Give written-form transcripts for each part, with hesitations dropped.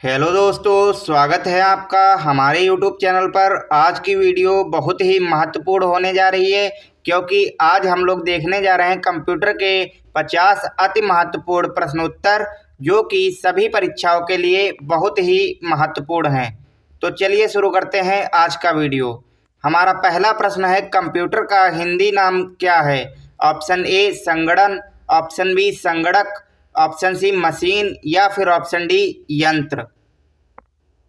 Hello दोस्तों, स्वागत है आपका हमारे यूट्यूब चैनल पर। आज की वीडियो बहुत ही महत्वपूर्ण होने जा रही है क्योंकि आज हम लोग देखने जा रहे हैं कंप्यूटर के 50 अति महत्वपूर्ण प्रश्नोत्तर जो कि सभी परीक्षाओं के लिए बहुत ही महत्वपूर्ण हैं। तो चलिए शुरू करते हैं आज का वीडियो। हमारा पहला प्रश्न है, कंप्यूटर का हिंदी नाम क्या है? ऑप्शन ए संगणन, ऑप्शन बी संगणक, ऑप्शन सी मशीन या फिर ऑप्शन डी यंत्र।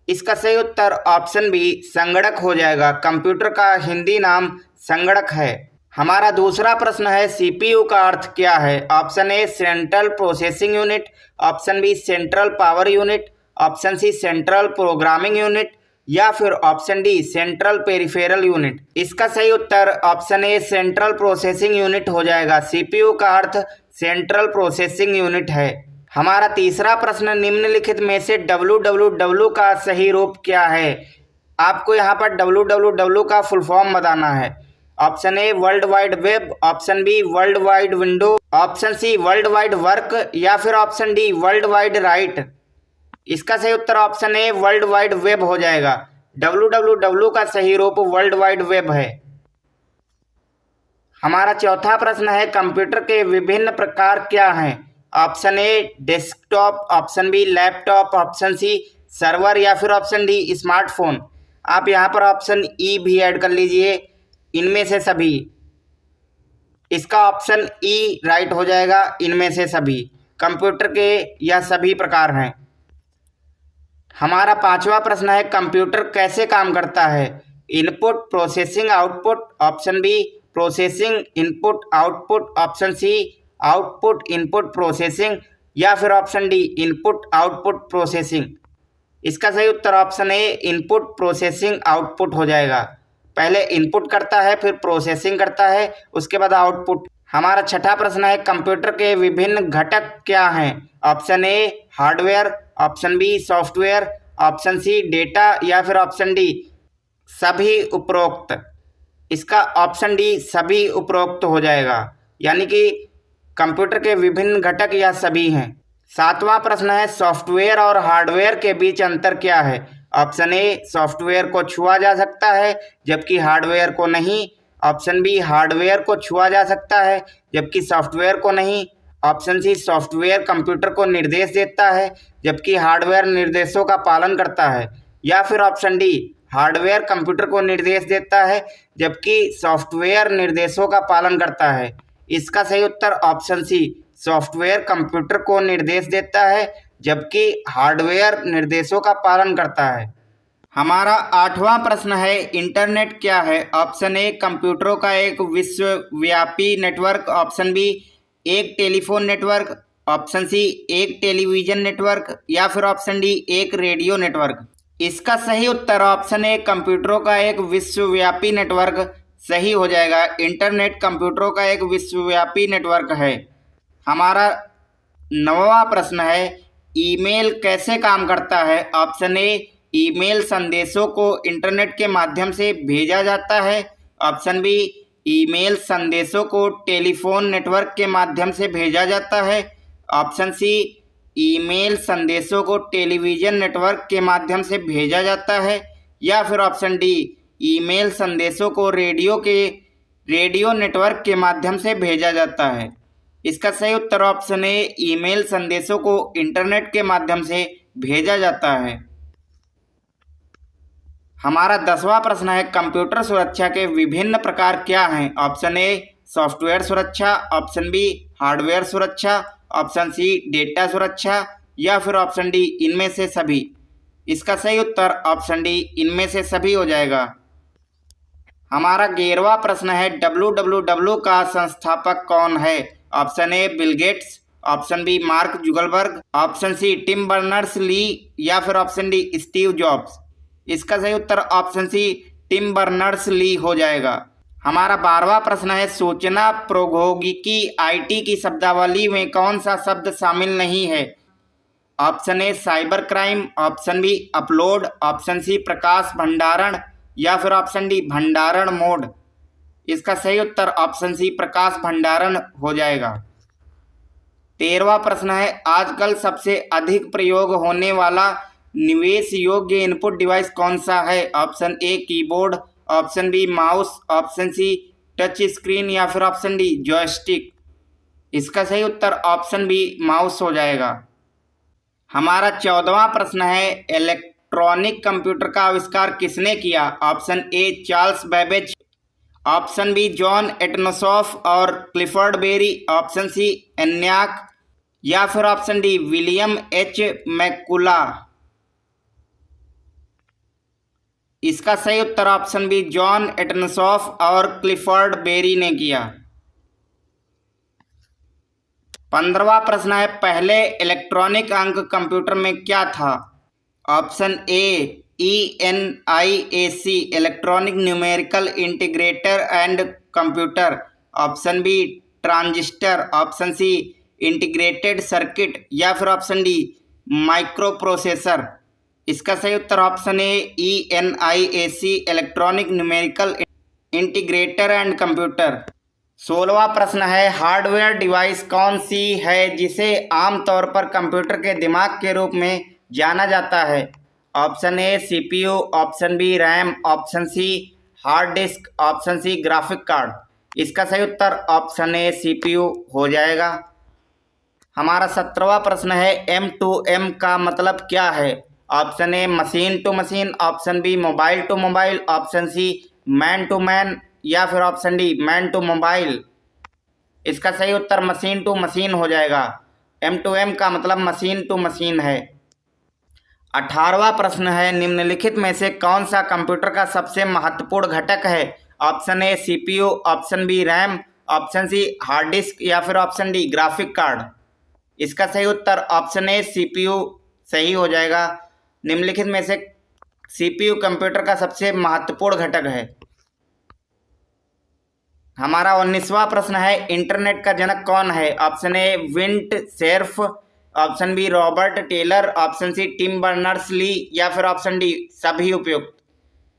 इसका सही उत्तर ऑप्शन बी संगणक हो जाएगा। कंप्यूटर का हिंदी नाम संगणक है। हमारा दूसरा प्रश्न है, सीपीयू का अर्थ क्या है? Option A central processing unit, option B central power unit, option C central programming unit या फिर option D central peripheral unit. इसका सही उत्तर option A central processing unit हो जाएगा। सीपीयू का अर्थ सेंट्रल प्रोसेसिंग यूनिट है। हमारा तीसरा प्रश्न, निम्नलिखित में से www का सही रूप क्या है? आपको यहाँ पर www का फुल फॉर्म बताना है। Option A world wide web, option B world wide window, option C world wide work या फिर option D world wide right. इसका सही उत्तर option A world wide web हो जाएगा। www का सही रूप वर्ल्ड वाइड वेब है। हमारा चौथा प्रश्न है, कंप्यूटर के विभिन्न प्रकार क्या हैं? Option A desktop, option B laptop, option C server या फिर ऑप्शन डी स्मार्टफोन। आप यहाँ पर ऑप्शन ई भी ऐड कर लीजिए, इनमें से सभी। इसका ऑप्शन ई राइट हो जाएगा। इनमें से सभी कंप्यूटर के यह सभी प्रकार हैं। हमारा पांचवा प्रश्न है, कंप्यूटर कैसे काम करता है? Input, processing, output, option B processing input output, option C output input processing या फिर option D input output processing. इसका सही उत्तर option A input processing output हो जाएगा। पहले इनपुट करता है, फिर प्रोसेसिंग करता है, उसके बाद आउटपुट। हमारा छठा प्रश्न है, कंप्यूटर के विभिन्न घटक क्या हैं? Option A hardware, option B software, option C data या फिर ऑप्शन डी सभी उपरोक्त। इसका ऑप्शन डी सभी उपरोक्त हो जाएगा, यानी कि कंप्यूटर के विभिन्न घटक या सभी हैं। सातवां प्रश्न है, सॉफ्टवेयर और हार्डवेयर के बीच अंतर क्या है? ऑप्शन ए सॉफ्टवेयर को छुआ जा सकता है जबकि हार्डवेयर को नहीं, ऑप्शन बी हार्डवेयर को छुआ जा सकता है जबकि सॉफ्टवेयर को नहीं, ऑप्शन सी सॉफ्टवेयर कंप्यूटर को निर्देश देता है जबकि हार्डवेयर निर्देशों का पालन करता है, या फिर ऑप्शन डी हार्डवेयर कंप्यूटर को निर्देश देता है जबकि सॉफ्टवेयर निर्देशों का पालन करता है। इसका सही उत्तर ऑप्शन सी सॉफ्टवेयर कंप्यूटर को निर्देश देता है जबकि हार्डवेयर निर्देशों का पालन करता है। हमारा आठवां प्रश्न है, इंटरनेट क्या है? ऑप्शन ए कंप्यूटरों का एक विश्वव्यापी नेटवर्क, ऑप्शन बी एक टेलीफोन नेटवर्क, ऑप्शन सी एक टेलीविजन नेटवर्क या फिर ऑप्शन डी एक रेडियो नेटवर्क। इसका सही उत्तर ऑप्शन ए कंप्यूटरों का एक विश्वव्यापी नेटवर्क सही हो जाएगा। इंटरनेट कंप्यूटरों का एक विश्वव्यापी नेटवर्क है। हमारा नौवां प्रश्न है, ईमेल कैसे काम करता है? ऑप्शन ए ईमेल संदेशों को इंटरनेट के माध्यम से भेजा जाता है, ऑप्शन बी ईमेल संदेशों को टेलीफोन नेटवर्क के माध्यम से भेजा जाता है, ऑप्शन सी ईमेल संदेशों को टेलीविजन नेटवर्क के माध्यम से भेजा जाता है या फिर ऑप्शन डी ईमेल संदेशों को रेडियो नेटवर्क के माध्यम से भेजा जाता है। इसका सही उत्तर ऑप्शन ए ईमेल संदेशों को इंटरनेट के माध्यम से भेजा जाता है। हमारा 10वां प्रश्न है, कंप्यूटर सुरक्षा के विभिन्न प्रकार क्या हैं? ऑप्शन ए सॉफ्टवेयर सुरक्षा, ऑप्शन बी हार्डवेयर सुरक्षा, ऑप्शन सी डेटा सुरक्षा या फिर ऑप्शन डी इनमें से सभी। इसका सही उत्तर ऑप्शन डी इनमें से सभी हो जाएगा। हमारा 11वां प्रश्न है, www का संस्थापक कौन है? Option A Bill Gates, option B Mark Zuckerberg, option C Tim Berners Lee या फिर ऑप्शन डी स्टीव जॉब्स। इसका सही उत्तर option C Tim Berners Lee हो जाएगा। हमारा 12वां प्रश्न है, सूचना प्रौद्योगिकी आईटी की शब्दावली में कौन सा शब्द शामिल नहीं है? Option A cyber crime, option B upload, option C प्रकाश भंडारण या फिर ऑप्शन डी भंडारण मोड। इसका सही उत्तर ऑप्शन सी प्रकाश भंडारण हो जाएगा। 13वां प्रश्न है, आजकल सबसे अधिक प्रयोग होने वाला निवेश योग्य इनपुट डिवाइस कौन सा है? Option A keyboard, option B mouse, option C touch screen या फिर ऑप्शन डी जॉयस्टिक। इसका सही उत्तर ऑप्शन बी माउस हो जाएगा। हमारा 14वां प्रश्न है, इलेक्ट्रॉनिक कंप्यूटर का आविष्कार किसने किया? Option A Charles Babbage, option B John Atanasoff और Clifford Berry, option C ENIAC या फिर option D William H Mauchly. इसका सही उत्तर ऑप्शन बी जॉन एटनसॉफ और क्लिफर्ड बेरी ने किया। 15वां प्रश्न है, पहले इलेक्ट्रॉनिक अंक कंप्यूटर में क्या था? Option A ENIAC electronic numerical integrator and computer, option B transistor, option C integrated circuit या फिर ऑप्शन डी माइक्रो प्रोसेसर। इसका सही उत्तर option A ENIAC electronic numerical integrator and computer. 16वां प्रश्न है, हार्डवेयर डिवाइस कौन सी है जिसे आमतौर पर कंप्यूटर के दिमाग के रूप में जाना जाता है? Option A CPU, option B RAM, option C hard disk, option C graphic card. इसका सही उत्तर ऑप्शन ए CPU हो जाएगा। हमारा 17वां प्रश्न है, M2M का मतलब क्या है? Option A machine to machine, option B mobile to mobile, option C man to man या फिर option D man to mobile. इसका सही उत्तर मशीन टू मशीन हो जाएगा। M2M का मतलब मशीन टू मशीन है। 18वां प्रश्न है, निम्नलिखित में से कौन सा कंप्यूटर का सबसे महत्वपूर्ण घटक है? Option A CPU, option B RAM, option C hard disk या फिर ऑप्शन डी ग्राफिक कार्ड। इसका सही उत्तर ऑप्शन ए CPU सही हो जाएगा। निम्नलिखित में से CPU कंप्यूटर का सबसे महत्वपूर्ण घटक है। हमारा 19वां प्रश्न है, इंटरनेट का जनक कौन है? Option A Vint Cerf, option B Robert Taylor, option C Tim Berners Lee या फिर ऑप्शन डी सभी उपयुक्त।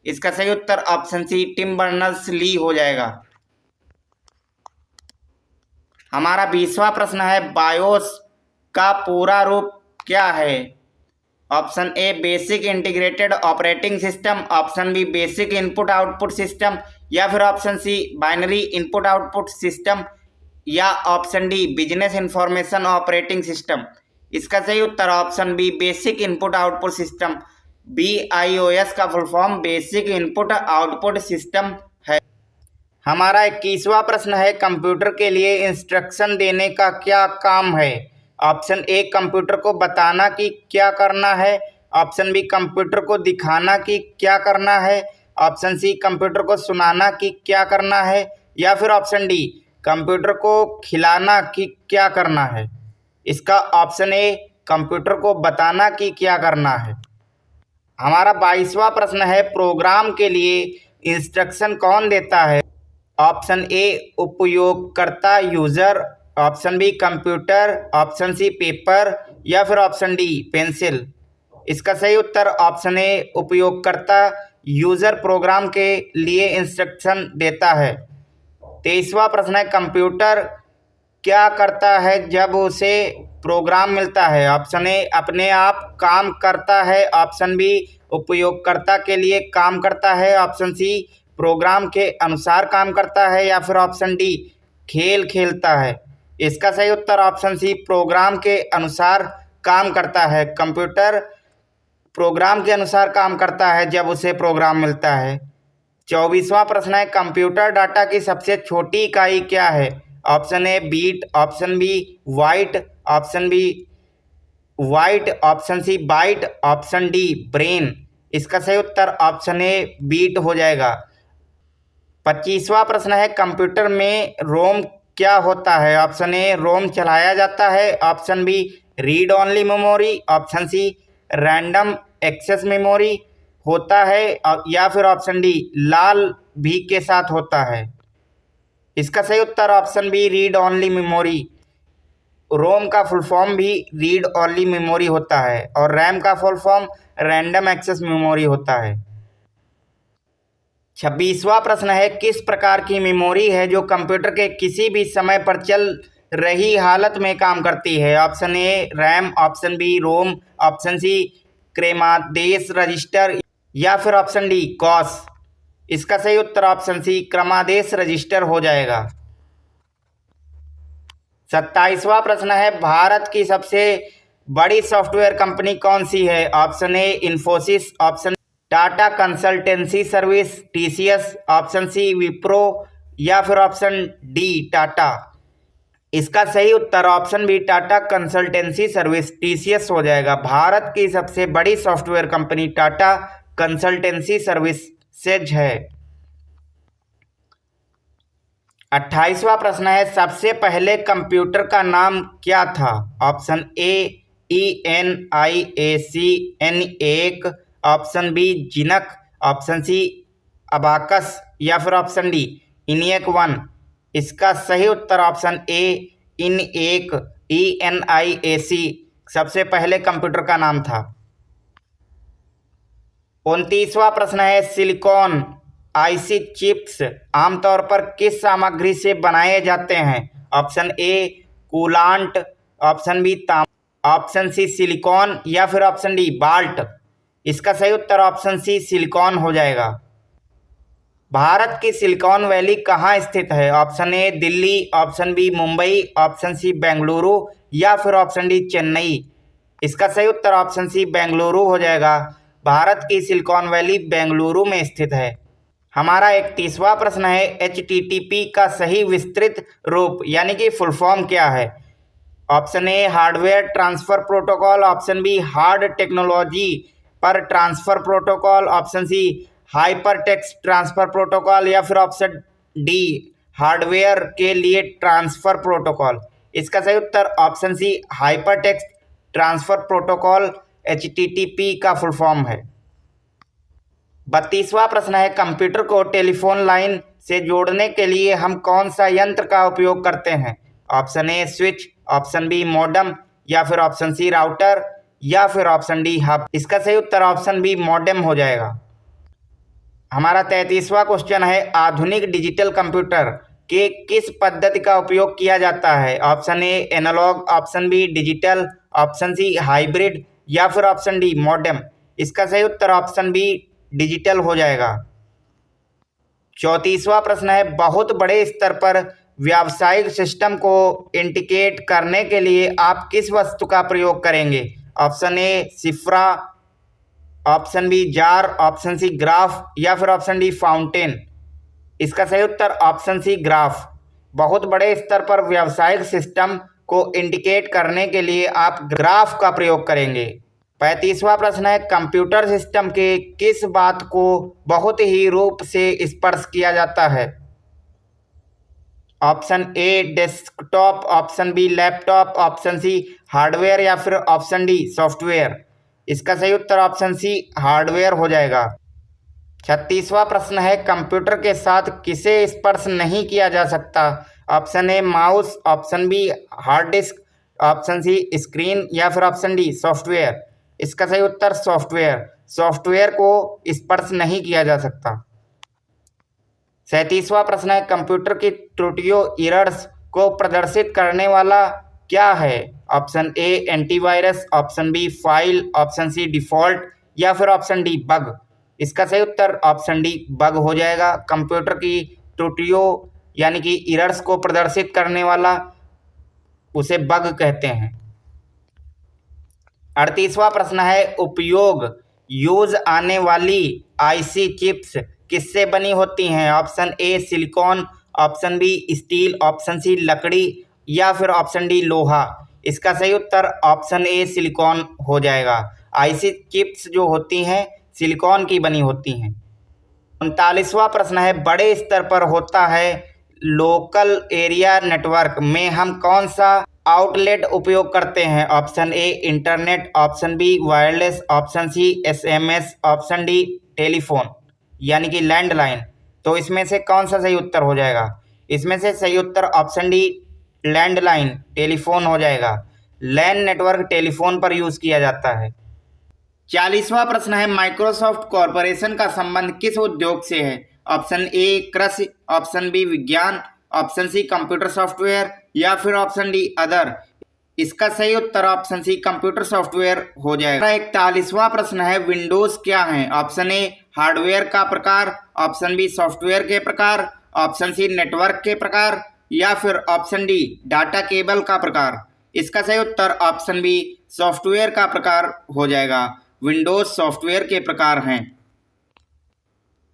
इसका सही उत्तर option C Tim Berners Lee हो जाएगा। हमारा 20वां प्रश्न है, बायोस का पूरा रूप क्या है? Option A basic integrated operating system, option B basic input output system या फिर option C binary input output system या option D business information operating system. इसका सही उत्तर option B basic input output system, BIOS का full form basic input output system है। हमारा 21वां प्रश्न है, कंप्यूटर के लिए इंस्ट्रक्शन देने का क्या काम है? ऑप्शन ए कंप्यूटर को बताना कि क्या करना है, ऑप्शन बी कंप्यूटर को दिखाना कि क्या करना है, ऑप्शन सी कंप्यूटर को सुनाना कि क्या करना है या फिर ऑप्शन डी कंप्यूटर को खिलाना कि क्या करना है। इसका ऑप्शन ए कंप्यूटर को बताना कि क्या करना है। हमारा 22वां प्रश्न है, प्रोग्राम के लिए इंस्ट्रक्शन कौन देता है? ऑप्शन ए उपयोगकर्ता user, option B computer, option C paper या फिर ऑप्शन डी पेंसिल। इसका सही उत्तर ऑप्शन ए उपयोगकर्ता यूजर प्रोग्राम के लिए इंस्ट्रक्शन देता है। 23वां प्रश्न है, कंप्यूटर क्या करता है जब उसे प्रोग्राम मिलता है? ऑप्शन ए अपने आप काम करता है, ऑप्शन बी उपयोगकर्ता के लिए काम करता है, ऑप्शन सी प्रोग्राम के अनुसार काम करता है या फिर ऑप्शन डी खेल खेलता है। इसका सही उत्तर ऑप्शन सी प्रोग्राम के अनुसार काम करता है। कंप्यूटर प्रोग्राम के अनुसार काम करता है जब उसे प्रोग्राम मिलता है। 24वां प्रश्न है, कंप्यूटर डाटा की सबसे छोटी इकाई क्या है? Option A bit, option B white, option B white, option C byte, option D brain. इसका सही उत्तर ऑप्शन ए बीट हो जाएगा। 25वां प्रश्न है, कंप्यूटर में रोम क्या होता है? ऑप्शन ए रोम चलाया जाता है, option B read only memory, option C random access memory होता है या फिर ऑप्शन डी लाल भी के साथ होता है। इसका सही उत्तर option B read only memory. ROM का फुल फॉर्म भी रीड ओनली मेमोरी होता है और रैम का full form random access memory होता है। 26वां प्रश्न है, किस प्रकार की मेमोरी है जो कंप्यूटर के किसी भी समय पर चल रही हालत में काम करती है? Option A RAM, option B ROM, option C क्रमादेश रजिस्टर या फिर ऑप्शन डी कॉस। इसका सही उत्तर ऑप्शन सी क्रमादेश रजिस्टर हो जाएगा। 27वां प्रश्न है, भारत की सबसे बड़ी सॉफ्टवेयर कंपनी कौन सी है? Option A Infosys, option Tata consultancy service TCS, option C Wipro या फिर ऑप्शन डी टाटा। इसका सही उत्तर option B Tata consultancy service TCS हो जाएगा। भारत की सबसे बड़ी software company Tata consultancy services है। 28वां प्रश्न है, सबसे पहले कंप्यूटर का नाम क्या था? Option A ENIAC option B zinc, option C abacus या फिर ऑप्शन डी इनियक 1। इसका सही उत्तर ऑप्शन ए ENIAC सबसे पहले कंप्यूटर का नाम था। 29वां प्रश्न है, सिलिकॉन आईसी चिप्स आमतौर पर किस सामग्री से बनाए जाते हैं? Option A coolant, option B option C silicon या फिर ऑप्शन डी बाल्ट। इसका सही उत्तर ऑप्शन सी सिलिकॉन हो जाएगा। भारत की सिलिकॉन वैली कहाँ स्थित है? Option A Delhi, option B Mumbai, option C Bengaluru या फिर ऑप्शन डी चेन्नई। इसका सही उत्तर ऑप्शन सी बेंगलुरु हो जाएगा। भारत की सिलिकॉन वैली बेंगलुरु में स्थित है। हमारा 31वां प्रश्न है, HTTP का सही विस्तृत रूप यानी कि फुल फॉर्म क्या है? Option A hardware transfer protocol, option B hard technology पर transfer protocol, option C hyper text transfer protocol या फिर ऑप्शन डी हार्डवेयर के लिए ट्रांसफर प्रोटोकॉल। इसका सही उत्तर option C hyper text transfer protocol HTTP का फुल फॉर्म है। 32वां प्रश्न है, कंप्यूटर को टेलीफोन लाइन से जोड़ने के लिए हम कौन सा यंत्र का उपयोग करते हैं? Option A switch, option B modem या फिर ऑप्शन सी राउटर या फिर ऑप्शन डी हब। इसका सही उत्तर ऑप्शन बी मॉडेम हो जाएगा। हमारा 33वां क्वेश्चन है, आधुनिक डिजिटल कंप्यूटर के किस पद्धति का उपयोग किया जाता है? Option A analogue, option B digital, option C hybrid या फिर ऑप्शन डी मॉडेम। इसका सही उत्तर ऑप्शन बी डिजिटल हो जाएगा। 34वां प्रश्न है, बहुत बड़े स्तर पर व्यावसायिक सिस्टम को इंटीग्रेट करने के लिए आप किस वस्तु का प्रयोग करेंगे? ऑप्शन ए सिफ्रा, option B jar, option C graph या फिर ऑप्शन डी फाउंटेन। इसका सही उत्तर ऑप्शन सी ग्राफ। बहुत बड़े स्तर पर व्यावसायिक सिस्टम को इंटीग्रेट करने के लिए आप ग्राफ का प्रयोग करेंगे। 35वां प्रश्न है, कंप्यूटर सिस्टम के किस बात को बहुत ही रूप से स्पर्श किया जाता है? Option A desktop, option B laptop, option C hardware या फिर ऑप्शन डी सॉफ्टवेयर। इसका सही उत्तर ऑप्शन सी हार्डवेयर हो जाएगा। 36वां प्रश्न है, कंप्यूटर के साथ किसे स्पर्श नहीं किया जा सकता? Option A mouse, option B hard disk, option C screen या फिर ऑप्शन डी सॉफ्टवेयर। इसका सही उत्तर सॉफ्टवेयर को स्पर्श नहीं किया जा सकता। 37वां प्रश्न है, कंप्यूटर की त्रुटियों एरर्स को प्रदर्शित करने वाला क्या है? Option A antivirus, option B file, option C default या फिर ऑप्शन डी बग। इसका सही उत्तर ऑप्शन डी बग हो जाएगा। कंप्यूटर की त्रुटियों यानी कि एरर्स को प्रदर्शित करने वाला उसे बग कहते हैं। 38वां प्रश्न है, यूज आने वाली आईसी चिप्स किससे बनी होती हैं? Option A silicon, option B steel, option C लकड़ी या फिर ऑप्शन डी लोहा। इसका सही उत्तर ऑप्शन ए सिलिकॉन हो जाएगा। आईसी चिप्स जो होती हैं सिलिकॉन की बनी होती हैं। 39वां प्रश्न है, बड़े स्तर पर होता है लोकल एरिया नेटवर्क में हम कौन सा आउटलेट उपयोग करते हैं? Option A internet, option B wireless, option C SMS, option D telephone यानी कि लैंडलाइन। तो इसमें से कौन सा सही उत्तर हो जाएगा? इसमें से सही उत्तर ऑप्शन डी लैंडलाइन टेलीफोन हो जाएगा। लैन नेटवर्क टेलीफोन पर यूज किया जाता है। 40वां प्रश्न है, माइक्रोसॉफ्ट कॉरपोरेशन का संबंध किस उद्योग से है? ऑप्शन ए कृषि, ऑप्शन बी विज्ञान, ऑप्शन सी कंप्यूटर सॉफ्टवेयर या फिर ऑप्शन डी अदर। इसका सही उत्तर ऑप्शन सी कंप्यूटर सॉफ्टवेयर हो जाएगा। 41वां प्रश्न है विंडोज क्या है? ऑप्शन ए हार्डवेयर का प्रकार, ऑप्शन बी सॉफ्टवेयर के प्रकार, ऑप्शन सी नेटवर्क के प्रकार या फिर ऑप्शन डी डाटा केबल का प्रकार। इसका सही उत्तर ऑप्शन बी सॉफ्टवेयर का प्रकार हो जाएगा। विंडोज सॉफ्टवेयर के प्रकार हैं।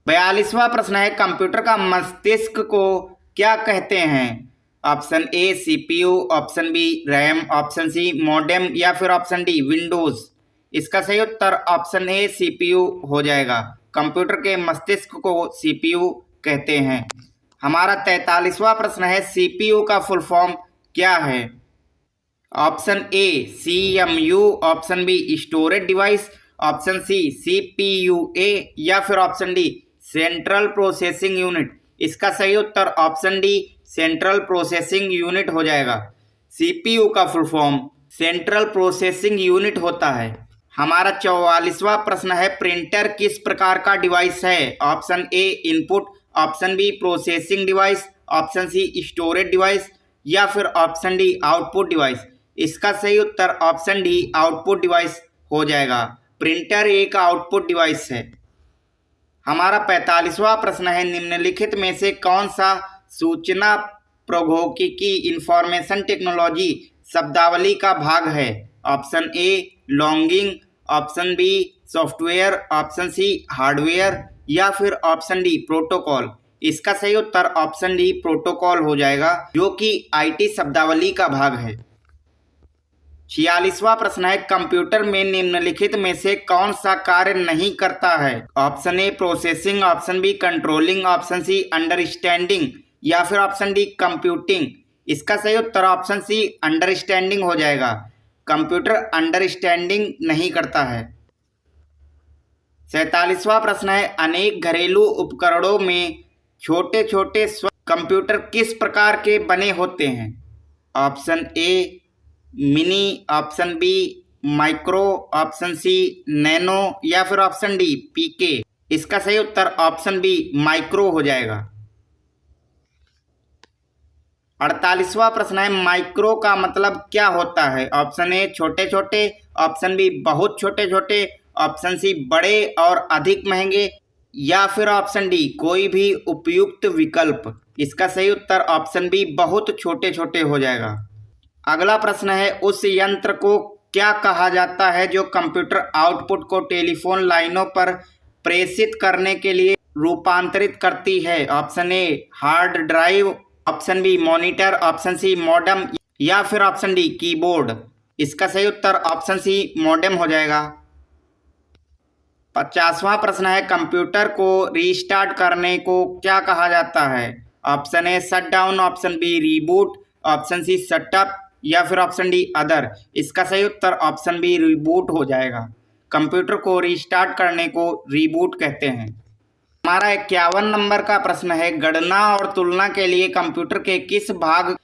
42वां प्रश्न है कंप्यूटर का मस्तिष्क को क्या कहते हैं? Option A CPU, option B RAM, option C modem या फिर ऑप्शन डी विंडोज। इसका सही उत्तर ऑप्शन ए सीपीयू हो जाएगा। कंप्यूटर के मस्तिष्क को सीपीयू कहते हैं। हमारा 43वां प्रश्न है सीपीयू का फुल फॉर्म क्या है? Option A CMU, option B storage device, option C सीपीयूए या फिर option D central processing unit. इसका सही उत्तर option D central processing unit हो जाएगा। सीपीयू का full form central processing unit होता है। हमारा 44वां प्रश्न है प्रिंटर किस प्रकार का डिवाइस है? Option A input, option B processing device, option C storage device या फिर ऑप्शन डी आउटपुट डिवाइस। इसका सही उत्तर ऑप्शन डी आउटपुट डिवाइस हो जाएगा। प्रिंटर एक आउटपुट डिवाइस है। हमारा 45वां प्रश्न है निम्नलिखित में से कौन सा सूचना प्रौद्योगिकी इंफॉर्मेशन टेक्नोलॉजी शब्दावली का भाग है? Option A logging, option B software, option C hardware या फिर ऑप्शन डी प्रोटोकॉल। इसका सही उत्तर ऑप्शन डी प्रोटोकॉल हो जाएगा, जो कि आईटी शब्दावली का भाग है। 46वां प्रश्न है कंप्यूटर में निम्नलिखित में से कौन सा कार्य नहीं करता है? Option A processing, option B controlling, option C understanding या फिर ऑप्शन डी कंप्यूटिंग। इसका सही उत्तर ऑप्शन सी अंडरस्टैंडिंग हो जाएगा। कंप्यूटर अंडरस्टैंडिंग नहीं करता है। 47वां प्रश्न है अनेक घरेलू उपकरणों में छोटे छोटे कंप्यूटर किस प्रकार के बने होते हैं? Option A mini, option B micro, option C nano या फिर ऑप्शन डी पीके। इसका सही उत्तर ऑप्शन बी माइक्रो हो जाएगा। 48वां प्रश्न है माइक्रो का मतलब क्या होता है? ऑप्शन ए छोटे छोटे, ऑप्शन बी बहुत छोटे छोटे, ऑप्शन सी बड़े और अधिक महंगे या फिर ऑप्शन डी कोई भी उपयुक्त विकल्प। इसका सही उत्तर ऑप्शन बी बहुत छोटे छोटे हो जाएगा। अगला प्रश्न है उस यंत्र को क्या कहा जाता है जो कंप्यूटर आउटपुट को टेलीफोन लाइनों पर प्रेषित करने के लिए रूपांतरित करती है? Option A hard drive, option B monitor, option C modem या फिर ऑप्शन डी कीबोर्ड। इसका सही उत्तर ऑप्शन सी मॉडेम हो जाएगा। 50वां प्रश्न है कंप्यूटर को रीस्टार्ट करने को क्या कहा जाता है? Option A shut down, option B reboot, option C setup या फिर ऑप्शन डी अदर। इसका सही उत्तर ऑप्शन बी रीबूट हो जाएगा। कंप्यूटर को रीस्टार्ट करने को रीबूट कहते हैं। हमारा 51 नंबर का प्रश्न है गणना और तुलना के लिए कंप्यूटर के किस भाग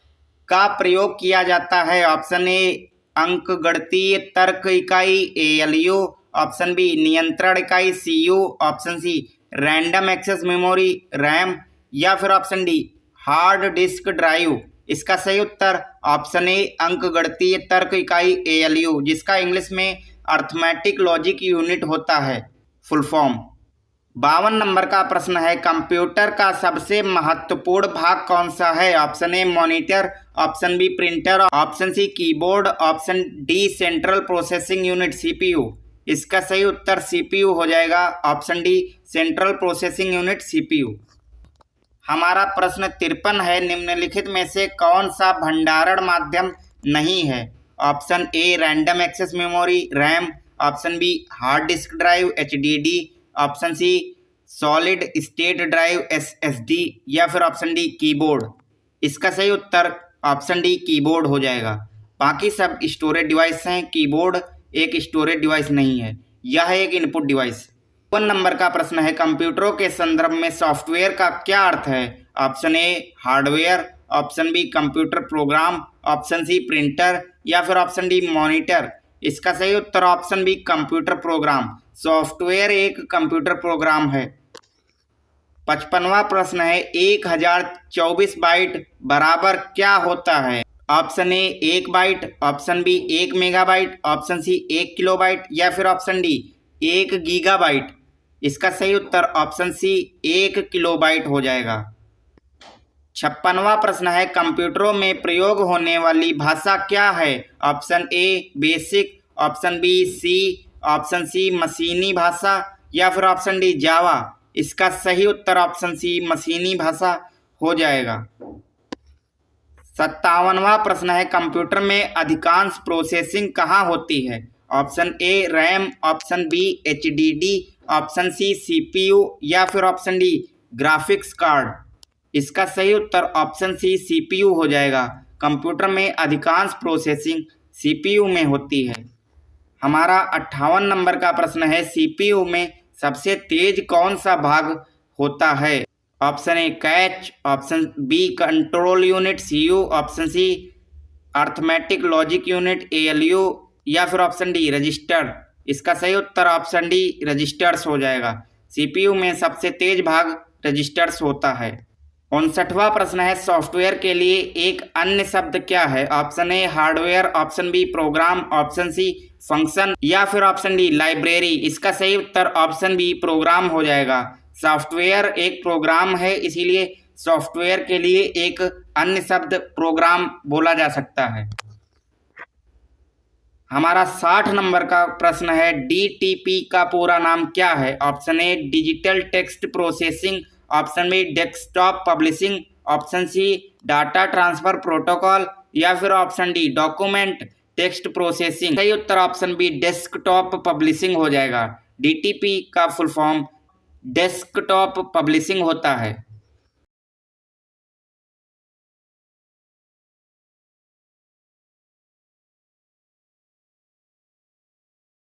का प्रयोग किया जाता है? ऑप्शन ए अंक गणितीय तर्क इकाई ALU, ऑप्शन बी नियंत्रण इकाई CU, option C random access memory RAM या फिर option D hard disk drive. इसका सही उत्तर ऑप्शन ए अंक गणितीय तर्क इकाई ALU, जिसका इंग्लिश में अर्थमेटिक लॉजिक यूनिट होता है फुल फॉर्म। 52 नंबर का प्रश्न है कंप्यूटर का सबसे महत्वपूर्ण भाग कौन सा है? Option A monitor, option B printer, option C keyboard, option D central processing unit CPU। इसका सही उत्तर CPU हो जाएगा। Option D central processing unit CPU। हमारा प्रश्न 53 है निम्नलिखित में से कौन सा भंडारण माध्यम नहीं है? Option A random access memory RAM, option B hard disk drive HDD, option C solid state drive SSD या फिर ऑप्शन डी कीबोर्ड। इसका सही उत्तर ऑप्शन डी कीबोर्ड हो जाएगा। बाकी सब स्टोरेज डिवाइस हैं, कीबोर्ड एक स्टोरेज डिवाइस नहीं है, यह एक इनपुट डिवाइस। 1 नंबर का प्रश्न है कंप्यूटरों के संदर्भ में सॉफ्टवेयर का क्या अर्थ है? Option A hardware, option B computer program, option C printer या फिर ऑप्शन डी मॉनिटर। इसका सही उत्तर option B computer program. Software एक कंप्यूटर प्रोग्राम है। 55वां प्रश्न है 1024 बाइट बराबर क्या होता है? Option A 1 byte, option B 1 megabyte, option C 1 kilobyte या फिर ऑप्शन डी 1 गीगाबाइट। इसका सही उत्तर ऑप्शन सी 1 किलोबाइट हो जाएगा। 56वां प्रश्न है कंप्यूटरों में प्रयोग होने वाली भाषा क्या है? Option A BASIC, option B C, option C मशीनी भाषा या फिर ऑप्शन डी जावा। इसका सही उत्तर ऑप्शन सी मशीनी भाषा हो जाएगा। 57वां प्रश्न है कंप्यूटर में अधिकांश प्रोसेसिंग कहाँ होती है? Option A RAM, option B HDD, option C CPU या फिर ऑप्शन डी ग्राफिक्स कार्ड। इसका सही उत्तर ऑप्शन सी CPU हो जाएगा। कंप्यूटर में अधिकांश प्रोसेसिंग CPU में होती है। हमारा 58 नंबर का प्रश्न है CPU में सबसे तेज कौन सा भाग होता है? Option A cache, option B control unit CU, option C arithmetic logic unit ALU या फिर ऑप्शन डी रजिस्टर। इसका सही उत्तर ऑप्शन डी रजिस्टर्स हो जाएगा। CPU में सबसे तेज भाग रजिस्टर्स होता है। 59वां प्रश्न है सॉफ्टवेयर के लिए एक अन्य शब्द क्या है? Option A hardware, option B program, option C function या फिर ऑप्शन डी लाइब्रेरी। इसका सही उत्तर ऑप्शन बी प्रोग्राम हो जाएगा। सॉफ्टवेयर एक प्रोग्राम है, इसीलिए सॉफ्टवेयर के लिए एक अन्य शब्द प्रोग्राम बोला जा सकता है। हमारा 60 नंबर का प्रश्न है DTP का पूरा नाम क्या है? Option A digital text processing, option B desktop publishing, option C data transfer protocol या फिर option D document text processing. सही उत्तर ऑप्शन बी डेस्कटॉप पब्लिशिंग हो जाएगा। DTP का फुल फॉर्म डेस्कटॉप पब्लिशिंग होता है।